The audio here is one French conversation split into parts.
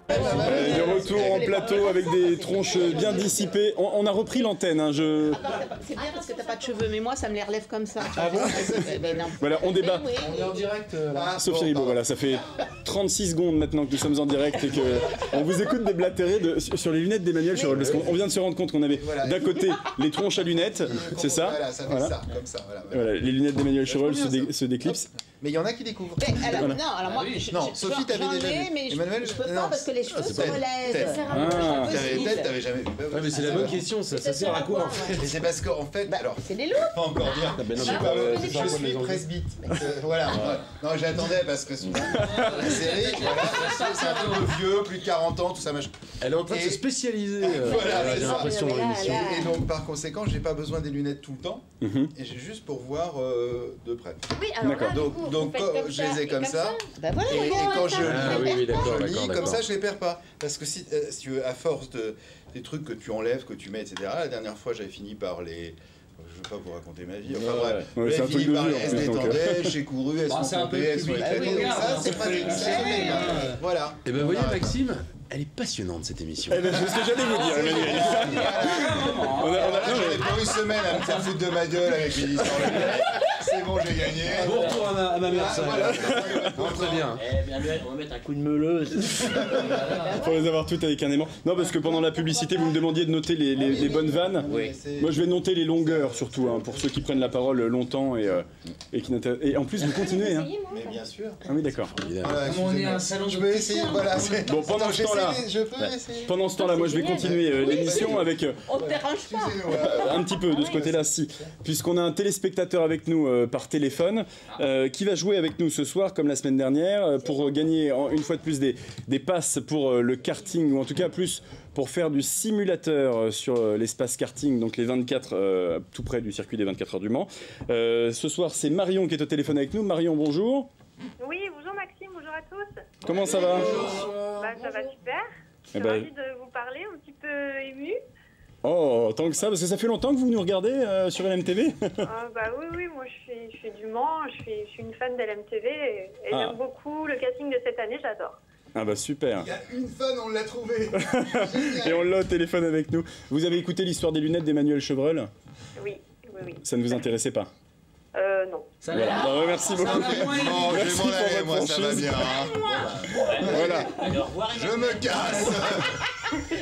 De retour en plateau avec des tronches bien dissipées. On a repris l'antenne. Hein, C'est bien parce que t'as pas de cheveux, mais moi ça me les relève comme ça. Ah bon? Voilà, on débat. Oui. On est en direct là. Sophie Ribaud, voilà, ça fait 36 secondes maintenant que nous sommes en direct et qu'on vous écoute déblatérer sur les lunettes d'Emmanuel Chevreul. Parce qu'on vient de se rendre compte qu'on avait d'un côté les tronches à lunettes, c'est ça? Voilà, ça fait ça, comme ça. Voilà, les lunettes d'Emmanuel Chevreul se déclipsent. Mais il y en a qui découvrent. Alors, non, alors moi, Non, Sophie, t'avais déjà vu. mais Emmanuel, je peux non, pas parce que les cheveux se relèvent. Peut-être, t'avais jamais vu. Ouais, mais c'est la bonne question, ça sert à quoi en fait? Et c'est parce qu'en fait, alors, C'est des loups. pas encore dire. Ben non, Je suis presbyte. Voilà. Non, j'attendais parce que souvent, la série, voilà, c'est un peu vieux, plus de 40 ans, tout ça, machin. Elle est en train de se spécialiser. Voilà, j'ai c'est l'impression dans l'émission. Et donc, par conséquent, j'ai pas besoin des lunettes tout le temps. Et j'ai juste pour voir de près. Oui, alors là, D'accord. du coup, Donc, vous faites quand comme je ça, les ai et comme ça, Bah voilà, et quand je Ah oui, d'accord, lis, d'accord. comme ça, je les perds pas. Parce que si tu veux, à force des trucs que tu enlèves, que tu mets, etc. La dernière fois, j'avais fini par les. Je veux pas vous raconter ma vie. Enfin bref, Ouais, c'est un j'avais truc fini de par vie, en elles plus, se donc, détendaient, j'ai couru, elles c'est sont un peu tombées, elles sont plus éclatées. public. Donc ça, c'est Ouais, pratique. ouais. Voilà. Et ben vous voyez Maxime, elle est passionnante cette émission. Eh ben, c'est ce que j'allais vous dire, Emmanuel. J'avais pas une semaine à me faire foutre de ma gueule avec mes histoires de lunettes. C'est bon, j'ai gagné. Bon retour à ma mère, ça. Bon, très bien. Eh bien, on va mettre un coup de meuleuse. Faut les avoir toutes avec un aimant. Non, parce que pendant la publicité, vous me demandiez de noter les bonnes vannes. Oui. Moi, je vais noter les longueurs surtout, hein, pour ceux qui prennent la parole longtemps et qui n'intéressent. Et en plus, vous continuez, hein. Mais bien sûr. Ah oui, d'accord. Voilà, On est un salon je vais essayer, voilà. Bon, pendant ce temps-là, Je peux essayer. pendant ce temps-là, moi, je vais continuer l'émission avec On te dérange pas. un petit peu de ce côté-là, si, puisqu'on a un téléspectateur avec nous par téléphone qui va jouer avec nous ce soir, comme la semaine dernière, pour gagner une fois de plus des passes pour le karting, ou en tout cas plus pour faire du simulateur sur l'espace karting, donc les 24, tout près du circuit des 24 heures du Mans. Ce soir, c'est Marion qui est au téléphone avec nous. Marion, bonjour. Oui, bonjour Maxime, bonjour à tous. Comment ça va? Bah, ça va super. Je suis Eh ben- ravie de vous parler, un petit peu émue. Oh, tant que ça, parce que ça fait longtemps que vous nous regardez sur LMTV. Bah oui, moi je suis du Mans, je suis une fan d'LMTV et Ah. j'aime beaucoup le casting de cette année, j'adore. Ah bah super. Il y a une fan, on l'a trouvée. Et on l'a au téléphone avec nous. Vous avez écouté l'histoire des lunettes d'Emmanuel Chevreul? Oui. Ça ne vous intéressait pas? Non. Ça Voilà. va. Bah ouais, merci beaucoup. Non, je Merci vais m'en pour aller, votre moi, ça va franchise. bien. Hein. Voilà. Allez, au revoir. Je me casse.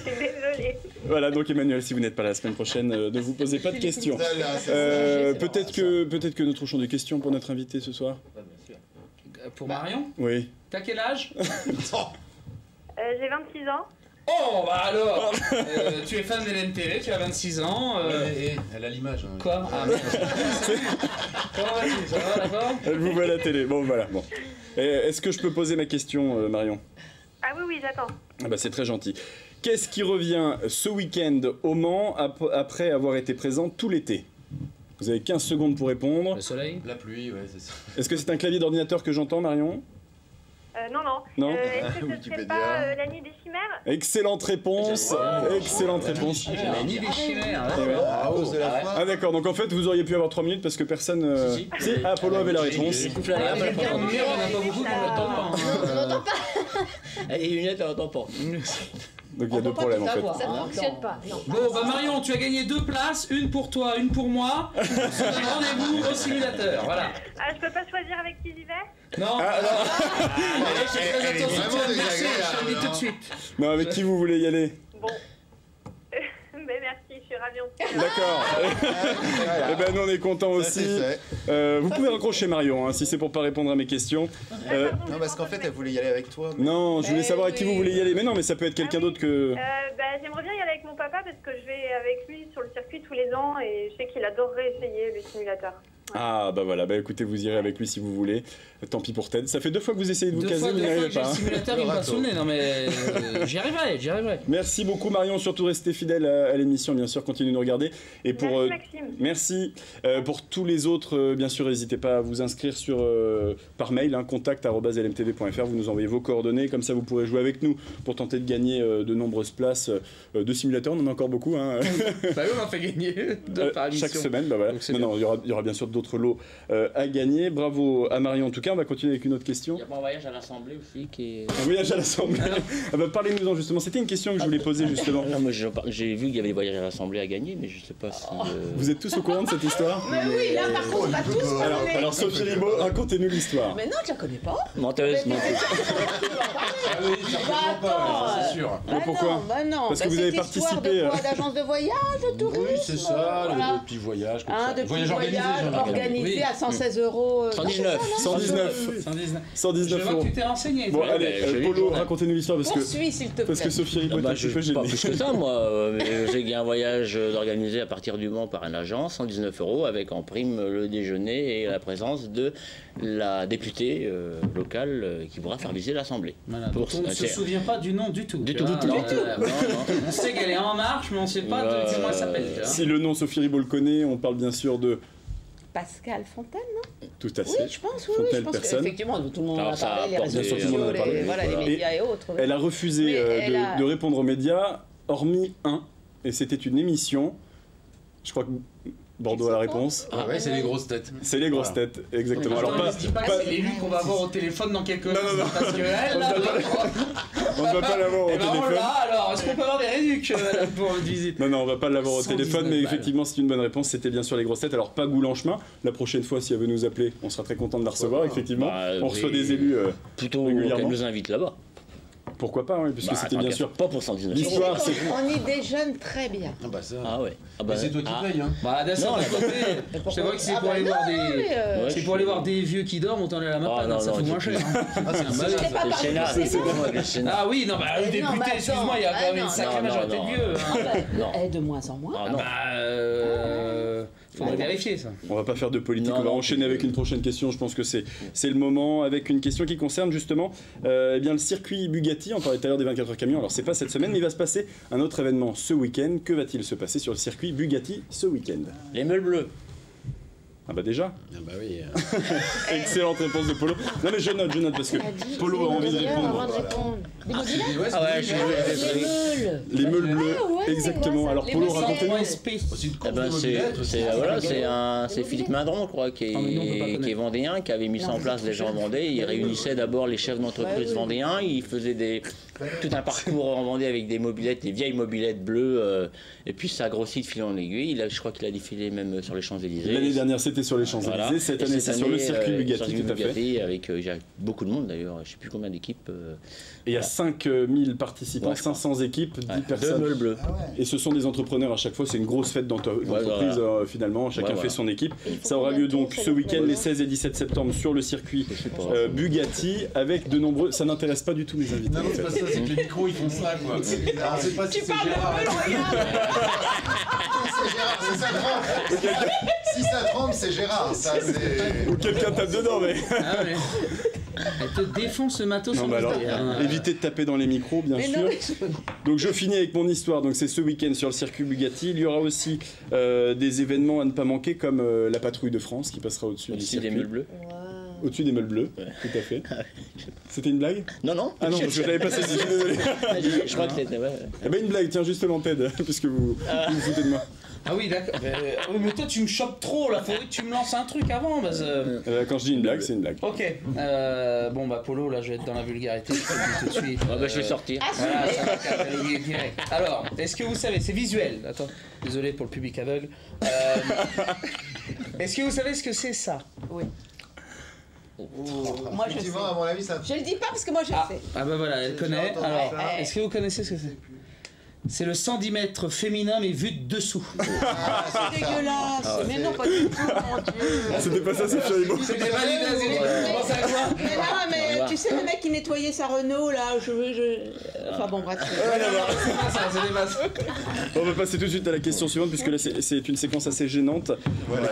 Désolée. Voilà, donc Emmanuel, si vous n'êtes pas là la semaine prochaine, ne vous posez pas de questions. Voilà, c'est Peut-être que nous tranchons des questions pour notre invité ce soir. Pour Marion, Oui. t'as quel âge? J'ai 26 ans. Oh, bah alors tu es fan de l'NTV, tu as 26 ans. Elle a l'image. Hein. Quoi? Ah merde. Comment vas-tu? Ça va, d'accord? Elle vous voit à la télé. Bon, voilà. Bon. Est-ce que je peux poser ma question, Marion? Ah oui, j'attends. Ah bah, c'est très gentil. Qu'est-ce qui revient ce week-end au Mans après avoir été présent tout l'été? Vous avez 15 secondes pour répondre. Le soleil? La pluie, ouais, c'est ça. Est-ce que c'est un clavier d'ordinateur que j'entends, Marion? Non. Non. Est-ce que ce serait Wikipédia. pas la nuit des chimères? Excellente réponse. Excellente réponse. La nuit des chimères. Eh ouais. à cause de la foi. Ah d'accord, donc en fait vous auriez pu avoir 3 minutes parce que personne... Si. Si, Apollo avait la réponse. Écoute, là, il y a pas de numéro, on n'a pas beaucoup, on l'entend pas. On n'entend pas. Et les lunettes, on n'entend pas. Donc il y a deux problèmes en fait. Ça ne fonctionne pas. Non. Bon, bah Marion, tu as gagné 2 places, une pour toi, une pour moi. Rendez-vous au simulateur, voilà. Ah, je peux pas choisir avec qui j'y vais? Non, Ah non, Elle est vraiment je te le désagréable. dis tout de suite. non, avec qui vous voulez y aller? Bon. Mais merci, je suis ravie en tout cas. D'accord. Eh ben nous on est contents Ça, aussi. c'est fait. Vous pouvez raccrocher Marion hein, si c'est pour pas répondre à mes questions. Non, parce qu'en fait, elle voulait y aller avec toi. mais- Non, je voulais savoir avec qui vous voulez y aller. Mais non, mais ça peut être quelqu'un Ah oui. d'autre que... J'aimerais bien y aller avec mon papa parce que je vais avec lui sur le circuit tous les ans et je sais qu'il adorerait essayer le simulateur. Ah bah voilà, bah écoutez, vous irez avec lui si vous voulez. Tant pis pour Ted. Ça fait 2 fois que vous essayez de vous Deux caser, fois vous n'y que arrivez j'ai pas. le hein. simulateur, il me passe sous le nez. Non mais j'y arriverai. Merci beaucoup Marion, surtout restez fidèle à l'émission, bien sûr, continuez de nous regarder. Et pour, Merci Maxime. merci. Pour tous les autres, bien sûr, n'hésitez pas à vous inscrire par mail, hein, contact@lmtv.fr, vous nous envoyez vos coordonnées, comme ça vous pourrez jouer avec nous pour tenter de gagner de nombreuses places de simulateurs, on en a encore beaucoup. Hein. Bah oui, on en fait gagner 2 par émission. Chaque semaine, bah voilà. Donc c'est Non, bien. non, il y aura bien sûr d'autres d'autres lots à gagner. Bravo à Marion en tout cas. On va continuer avec une autre question. Il y a un voyage à l'Assemblée aussi qui est... Un voyage à l'Assemblée. Ah bah, parlez-nous-en justement. C'était une question que je voulais poser justement. Non, moi j'ai vu qu'il y avait des voyages à l'Assemblée à gagner, mais je sais pas si... Vous êtes tous au courant de cette histoire? Mais oui, là par contre, on va tous parler. Alors Sophie Ribaud, racontez-nous l'histoire. Mais non, je la connais pas. Menteuse, menteuse. Ah oui, certainement pas, c'est sûr. Mais pourquoi? non. Parce que vous avez participé, De quoi, d'agence de voyage, de tourisme. Oui, c'est ça, voilà. le petit voyage. Comme Un ça. de petits Voyage organisé, voyages organisés Oui. à 116 euros. 119. 119. 119. 119 Je vois euros. que tu t'es renseigné. Bon toi. allez, je lis le Polo, journal. racontez-nous l'histoire parce que Poursuis, s'il te plaît. Sophie Ribaud est un petit peu Pas gênée. plus que ça, moi. J'ai gagné un voyage organisé à partir du Mans par une agence, 119 euros, avec en prime le déjeuner et la présence de la députée locale qui pourra faire visiter l'Assemblée. Voilà, Pour donc on ne se c'est- souvient pas du nom du tout. Du tu tout, vois, du tout. alors, Du tout. non, non. On sait qu'elle est en marche, mais on ne sait pas de comment elle s'appelle. tu vois. Si le nom Sophie Ribaud le connaît, on parle bien sûr de Pascal Fontaine, non? tout à Oui, fait. je pense, oui, Fontaine, je pense personne. qu'effectivement, tout le monde en Alors, a ça a parlé, les apporté- réseaux Bien sûr, tout le monde en a sociaux, parlé. voilà, les Voilà. médias et autres. oui. Elle a refusé Mais elle a- de répondre aux médias, hormis un, et c'était une émission. Je crois que Bordeaux a la réponse. Ah ouais, c'est les grosses têtes. C'est les grosses têtes, exactement. Alors Attends, pas, mais dis pas que c'est l'élu qu'on va voir au téléphone dans quelques jours. non. Parce que elle, là, on ne va pas l'avoir au eh ben on téléphone. l'a alors. Est-ce qu'on peut avoir des réducs pour votre visite? Non, on va pas l'avoir au 119 téléphone, mais balles. effectivement, c'est une bonne réponse. C'était bien sûr les grosses têtes. Alors, pas Goulanchemin. La prochaine fois, si elle veut nous appeler, on sera très content de la recevoir, effectivement. Bah, On reçoit oui. des élus. Plutôt Régulièrement. qu'elle nous invite là-bas. Pourquoi pas, oui, puisque Bah, c'était tant bien qu'à sûr. faire, pas pour 119 euros. L'histoire, c'est. On y déjeune très bien. Ah bah ça. Ah ouais. Ah bah, Mais c'est toi qui ah. payes, hein. Bah, d'un Non, certain mais- côté, je te vois que c'est pour aller voir des. Ouais, C'est je pour aller suis- voir des vieux qui dorment, autant aller à la Ah, MAPAD, non, ça non, fout c'est moins plus- cher. hein. Ah, c'est un malade. C'est pas Le par Sénat, c'est c'est bon. bon avec le Sénat. Ah oui, non, bah le Mais non, député, mais excuse-moi, il y a attends, quand même ah, une sacrée non, majorité non, de vieux. hein. Non. Et de moins en moins. Ah non. Bah, faudrait vérifier ça. On va pas faire de politique, Non, on va non, enchaîner avec une prochaine question. Je pense que c'est le moment, avec une question qui concerne justement eh bien, le circuit Bugatti. On parlait tout à l'heure des 24 heures camions. Alors c'est pas cette semaine, mais il va se passer un autre événement ce week-end. Que va-t-il se passer sur le circuit Bugatti ce week-end? Les meules bleus. Ah bah déjà, Ah bah oui. excellente réponse de Polo. Non mais je note parce que Polo a envie de répondre. Des mobilettes. Ouais, Ah ouais, je Les meules. Les meules bleues, Ah ouais, exactement. ouais, Alors les Polo, meules racontez-nous. SP. c'est une Eh course ben, de mobilette. c'est Philippe Mindron, je crois, qui Ah, mais nous, on peut pas est connaître. vendéen, qui avait mis ça en place déjà en Vendée. Il réunissait d'abord les chefs d'entreprise vendéens. Il faisait tout un parcours en Vendée avec des mobilettes, des vieilles mobilettes bleues. Et puis ça a grossi de fil en aiguille. Je crois qu'il a défilé même sur les Champs-Élysées. L'année dernière, c'était sur les Champs-Élysées. Voilà. Cette Et année, c'est sur le circuit Bugatti, circuit tout à fait. Bugatti, avec il y a beaucoup de monde d'ailleurs. Je sais plus combien d'équipes. Et il y a 5000 participants, Ouais, je crois. 500 équipes, 10 Deux personnes. meules bleues. Et ce sont des entrepreneurs à chaque fois, c'est une grosse fête d'entreprise voilà. finalement, chacun Ouais, fait voilà. son équipe. Il faut Ça aura combien lieu de temps, donc ça, ce le week-end, projet les 16 et 17 septembre, sur le circuit Je sais pas. Bugatti, avec de nombreux... Ça n'intéresse pas du tout mes invités. Non, en c'est pas fait. ça, c'est que les micros ils font ça quoi. Alors, on sait pas si c'est Gérard. C'est Gérard, c'est ça trempe. Si ça trempe, c'est Gérard. Ça, c'est. Ou quelqu'un tape dedans, mais... Ah ouais. Elle te défonce le matos Non, sans mais alors, le dire. évitez de taper dans les micros, bien Mais sûr. non, mais Donc je finis avec mon histoire. Donc c'est ce week-end sur le circuit Bugatti. Il y aura aussi des événements à ne pas manquer, comme la patrouille de France qui passera au-dessus du Au-dessus circuit. des meules bleues. Au-dessus des meules bleues, tout à fait. C'était une blague? Non, non. Ah non, parce que je l'avais pas saisi, je suis désolé. Je crois que c'était. Ouais. Eh ben une blague, tiens justement Ted, puisque vous vous foutez de moi. Ah oui, d'accord. Mais toi, tu me chopes trop là. Faudrait que tu me lances un truc avant. Parce, Quand je dis une blague, c'est une blague. Ok. Bon, bah, Polo, là, je vais être dans la vulgarité. Je te le dis tout de suite. Ah bah, je vais sortir. Voilà, ça va cataloguer direct. Alors, est-ce que vous savez, c'est visuel. Attends, désolé pour le public aveugle. Est-ce que vous savez ce que c'est ça? Oui. Moi, je sais. Effectivement, à mon avis, ça. Je le dis pas parce que moi, je Ah, sais. ah bah voilà, elle connaît. entendu Alors, ça. est-ce que vous connaissez ce que c'est? C'est le 110 mètres féminin, mais vu de dessous. C'est dégueulasse. Mais non, pas du tout, mon Dieu. C'était pas ça, Sophie Ribaud. C'était validé, c'est pense à quoi? Mais non, mais tu sais, le mec qui nettoyait sa Renault, là, Enfin bon, bref. C'est pas ça, c'était pas ça. On va passer tout de suite à la question suivante, puisque là c'est une séquence assez gênante,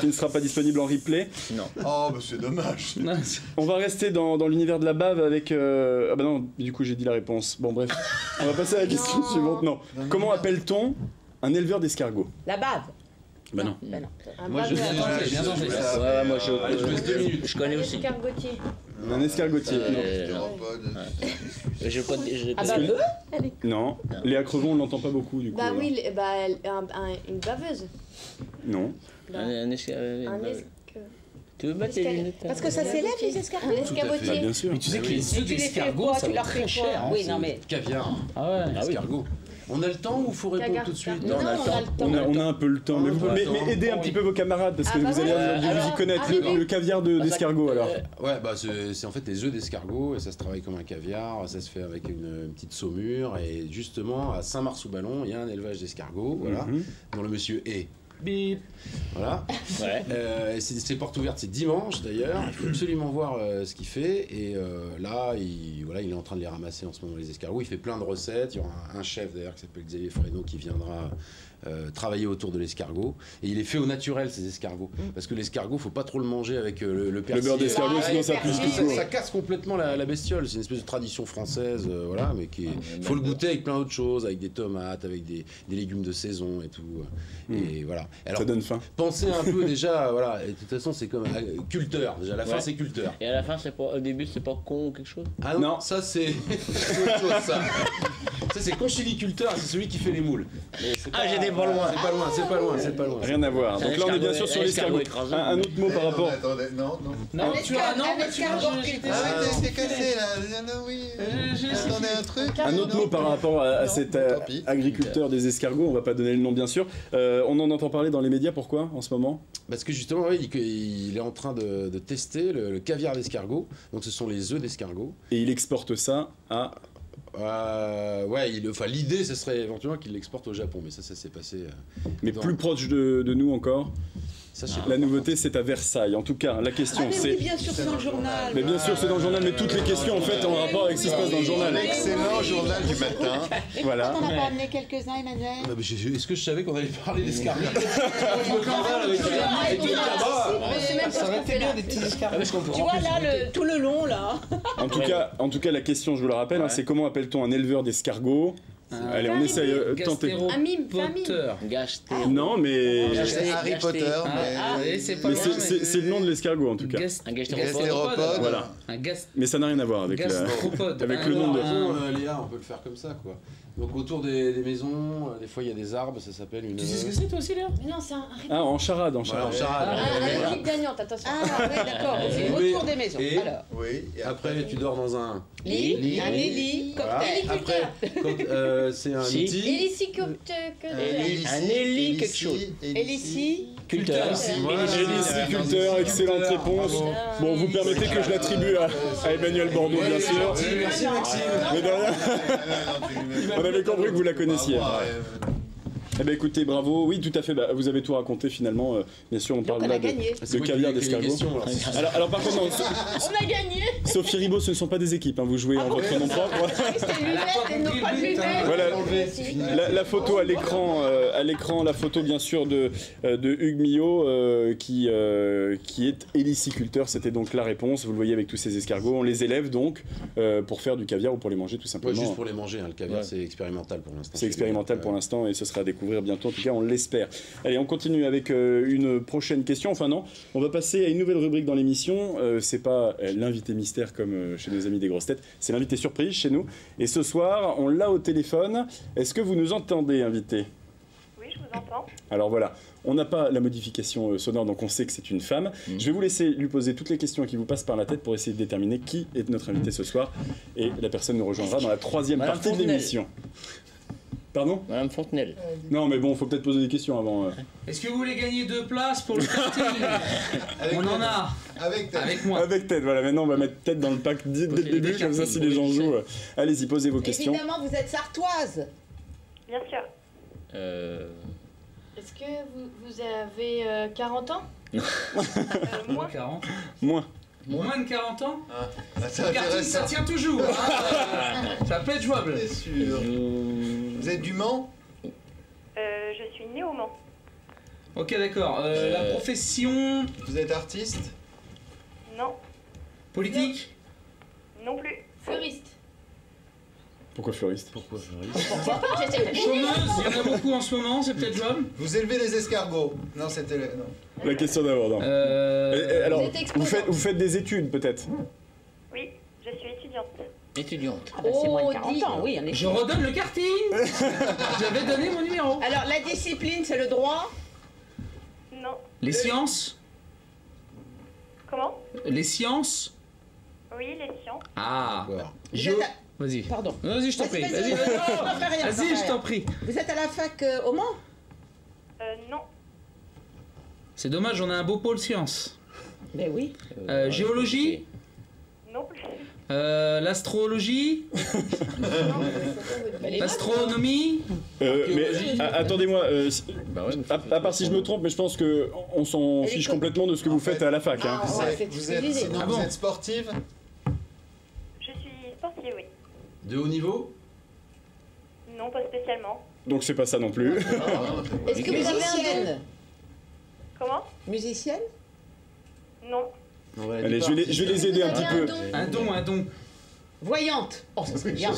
qui ne sera pas disponible en replay. Non. Oh, bah c'est dommage. Non, On va rester dans l'univers de la bave avec... Ah bah non, du coup j'ai dit la réponse. Bon bref, on va passer à la question suivante. Non. Comment appelle-t-on un éleveur d'escargots? La bave. Bah non. Ben non. Un Moi, je baveur. Bien tenté, bien tenté. Ouais, moi Allez, je vous laisse 2 minutes. je connais aussi. Escargotier. Un escargotier. Je pas. Ah bah eux? Non. Léa Crevon, on l'entend pas beaucoup du coup. Bah alors. oui, une baveuse. Non. Un esque... Tu veux mettre tes lunettes? Parce que ça s'élève les escargots. L'escabeaudier. Bien sûr. Mais tu sais que les œufs tu les fais d'escargot, quoi? ça Tu va leur très fais cher. quoi? Hein, Oui, c'est non, mais- caviar. Ah ouais. Escargot. On a le temps ou faut répondre tout de suite? Non, on a le temps. On a un peu le temps, mais, vous, mais aidez un petit peu vos camarades parce que vous allez vous y connaître. Le caviar d'escargot alors. Ouais, bah c'est en fait des œufs d'escargot et ça se travaille comme un caviar, ça se fait avec une petite saumure et justement à Saint-Mars-sous-Ballon, il y a un élevage d'escargots, voilà, dont le monsieur est. Bip. Voilà. Ouais. C'est porte ouverte, c'est dimanche d'ailleurs. Il faut absolument voir ce qu'il fait. Et là, il est en train de les ramasser en ce moment, les escargots. Il fait plein de recettes. Il y aura un chef d'ailleurs qui s'appelle Xavier Fresneau qui viendra travailler autour de l'escargot. Et il est fait au naturel, ces escargots. Parce que l'escargot, faut pas trop le manger avec le persil. Le beurre d'escargot, sinon ça pousse tout Ça casse complètement la bestiole. C'est une espèce de tradition française, voilà, mais faut le goûter avec plein d'autres choses, avec des tomates, avec des légumes de saison et tout. Et voilà. Alors, Ça donne faim. pensez un peu déjà, voilà. Et de toute façon, c'est comme culteur. Déjà, à la fin, Ouais. c'est culteur. Et à la fin, au début, c'est pas con ou quelque chose? Ah non, Non. ça c'est autre chose, ça. Ça c'est conchiliculteur, c'est celui qui fait les moules. Mais c'est Ah, j'étais pas loin. C'est pas loin. Rien à voir. Donc là, on est bien sûr sur l'escargot. Un autre mot par rapport. Attendez, non. Non, tu as non, un escargot j'ai- qui- j'ai- Arrêtez, c'est cassé là. Non, oui. Attendez un truc. Un autre mot par rapport à Non, cet tant pis. agriculteur des escargots, on va pas donner le nom bien sûr. On en entend parler dans les médias, pourquoi en ce moment? Parce que justement, oui, il est en train de tester le caviar d'escargot. Donc ce sont les œufs d'escargot. Et il exporte ça à... Ouais, l'idée, ce serait éventuellement qu'il l'exporte au Japon, mais ça s'est passé. Mais dans- plus proche de nous encore. Ça, je sais pas. La nouveauté, c'est à Versailles. En tout cas, la question, Ah mais c'est... oui, bien sûr, c'est dans le journal. Mais bien sûr, c'est dans le journal, mais toutes les questions, en fait, en rapport avec ce qui se passe dans le journal. L'excellent journal du matin. Voilà. Pourquoi t'en as pas amené quelques-uns, Emmanuel? Ah, mais est-ce que je savais qu'on allait parler d'escargot? Je me cambale avec le cabas. Mais c'est même pas ce Ça aurait qu'on été fait bien là. des petits escargots. Tu vois là, tout le long là. En tout cas, la question, je vous la rappelle, hein, c'est comment appelle-t-on un éleveur d'escargots? Allez, on essaye, tentez. Un mime, fais un mime. Gastéro. Non, mais... C'est Harry Potter, mais. C'est pas Mais loin, c'est le nom de l'escargot, en tout cas. Un gastéropode. Gastéropode. Voilà. Un Mais ça n'a rien à voir avec gastropode. avec le nom de... Léa, on peut le faire comme ça, quoi. Donc autour des maisons, des fois il y a des arbres, ça s'appelle une. Tu sais ce que c'est toi aussi, Léa? Mais non, c'est un Ah, en charade, en Voilà, en charade. charade. équipe gagnante, attention. Ah oui, d'accord. C'est Oui. autour des maisons. Et- Alors. Oui, et Après, tu dors dans un. Lit, un lit, Voilà. cocktail. Après, quand c'est un Si. outil. Hélici que Un héli quelque chose. Hélici. Culteur. Héliciculteur, excellente réponse. Bon, vous permettez que je l'attribue à Emmanuel Bordeaux, bien sûr. Merci Maxime. Mais de rien. On avait compris que vous la connaissiez. Eh bien écoutez, bravo. Oui, tout à fait. Bah, vous avez tout raconté finalement. Bien sûr, on parle on là a gagné. de caviar d'escargot. Alors par contre, non, On a gagné. Sophie Ribaud, ce ne sont pas des équipes. Hein, vous jouez en votre nom propre. C'était lunettes et non pas de lunettes. Voilà. La photo à l'écran, la photo bien sûr de Hugues Millot qui est héliciculteur. C'était donc la réponse. Vous le voyez avec tous ces escargots. On les élève donc pour faire du caviar ou pour les manger tout Ouais, simplement. juste pour les manger, hein. Le caviar Ouais. c'est expérimental pour l'instant. C'est expérimental pour l'instant et ce sera à découvrir bientôt, en tout cas on l'espère. Allez, on continue avec une prochaine question. Enfin non, on va passer à une nouvelle rubrique dans l'émission. C'est pas l'invité mystère comme chez nos amis des grosses têtes, c'est l'invité surprise chez nous. Et ce soir, on l'a au téléphone. Est-ce que vous nous entendez, invité? Oui, je vous entends. Alors voilà, on n'a pas la modification sonore, donc on sait que c'est une femme. Je vais vous laisser lui poser toutes les questions qui vous passent par la tête pour essayer de déterminer qui est notre invité ce soir. Et la personne nous rejoindra dans la troisième Madame partie de Fontenelle. l'émission. Pardon? Madame Fontenelle. Non, mais bon, faut peut-être poser des questions avant. Est-ce que vous voulez gagner 2 places pour le karting? On en a. Avec moi. Avec tête, voilà. Maintenant, on va mettre tête dans le pack dès le début, comme ça, si les gens jouent. Allez-y, posez vos questions. Évidemment, vous êtes sartoise. Bien sûr. Est-ce que vous avez 40 ans? Moi, 40. Moins. Moins de 40 ans? C'est Le karting, ça intéressant. tient toujours. Hein. Ça peut être jouable. C'est sûr. Vous êtes du Mans? je suis née au Mans. Ok, d'accord. La profession Vous êtes artiste? Non, politique? non plus. Fleuriste. Pourquoi fleuriste? Chômeuse? Il y en a beaucoup en ce moment, c'est peut-être jouable. Vous élevez des escargots? Non, c'était non. La question d'abord, non. Alors, Vous êtes exposant. vous faites des études, peut-être? Oui, je suis étudiante. Étudiante. Ah bah, c'est moins de Oh, 40 dis. ans, oui, on est Je redonne le karting. J'avais donné mon numéro. Alors, la discipline, c'est le droit. Non, Les sciences? Comment? Les sciences? Oui, les sciences. Ah. D'accord. Vas-y. Pardon. Vas-y, je t'en prie. Vas-y, Vas-y, vas-y. Non, fais rien, vas-y, fais je rien. t'en prie. Vous êtes à la fac au Mans? Non. C'est dommage, on a un beau pôle sciences. Ben oui. Géologie? Non plus. L'astrologie? L'astronomie? Mais attendez-moi, Bah ouais, à part si je me trompe, mais je pense que on s'en Elle est fiche co- complètement de ce que vous faites à la fac. Hein. Ah, ouais, c'est Vous ce que êtes, je disais. sinon, Ah vous bon êtes sportive? Je suis sportive, oui. De haut niveau? Non, pas spécialement. Donc c'est pas ça non plus. Est-ce que vous avez un don? Musicienne. Comment? Musicienne? Non. Allez, je vais les aider un petit peu. Un don. Voyante. Oh, ça serait bien.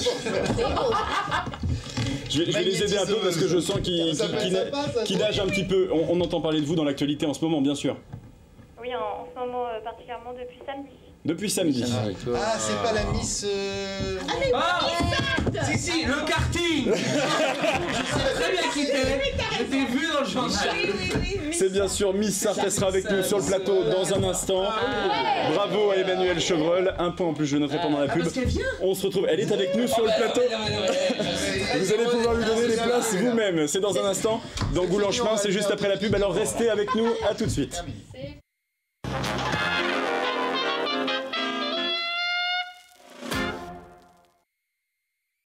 Je vais les aider un peu parce que je sens qu'ils nagent un petit peu. On entend parler de vous dans l'actualité en ce moment, bien sûr. Oui, en ce moment, particulièrement depuis samedi. Depuis samedi. Ah, c'est pas la Miss... Ah si, le karting. Je sais très bien qui t'es. Je t'ai vu dans le journal. C'est bien sûr Miss Sarthe, elle sera avec nous sur le plateau dans un instant. Bravo à Emmanuel Chevreul. Un point en plus, je noterai pendant la pub. Parce qu'elle vient. On se retrouve, elle est avec nous sur le plateau. Vous allez pouvoir lui donner les places vous-même. C'est dans un instant. Dans Goulanchemin, c'est juste après la pub. Alors restez avec nous. À tout de suite. C'est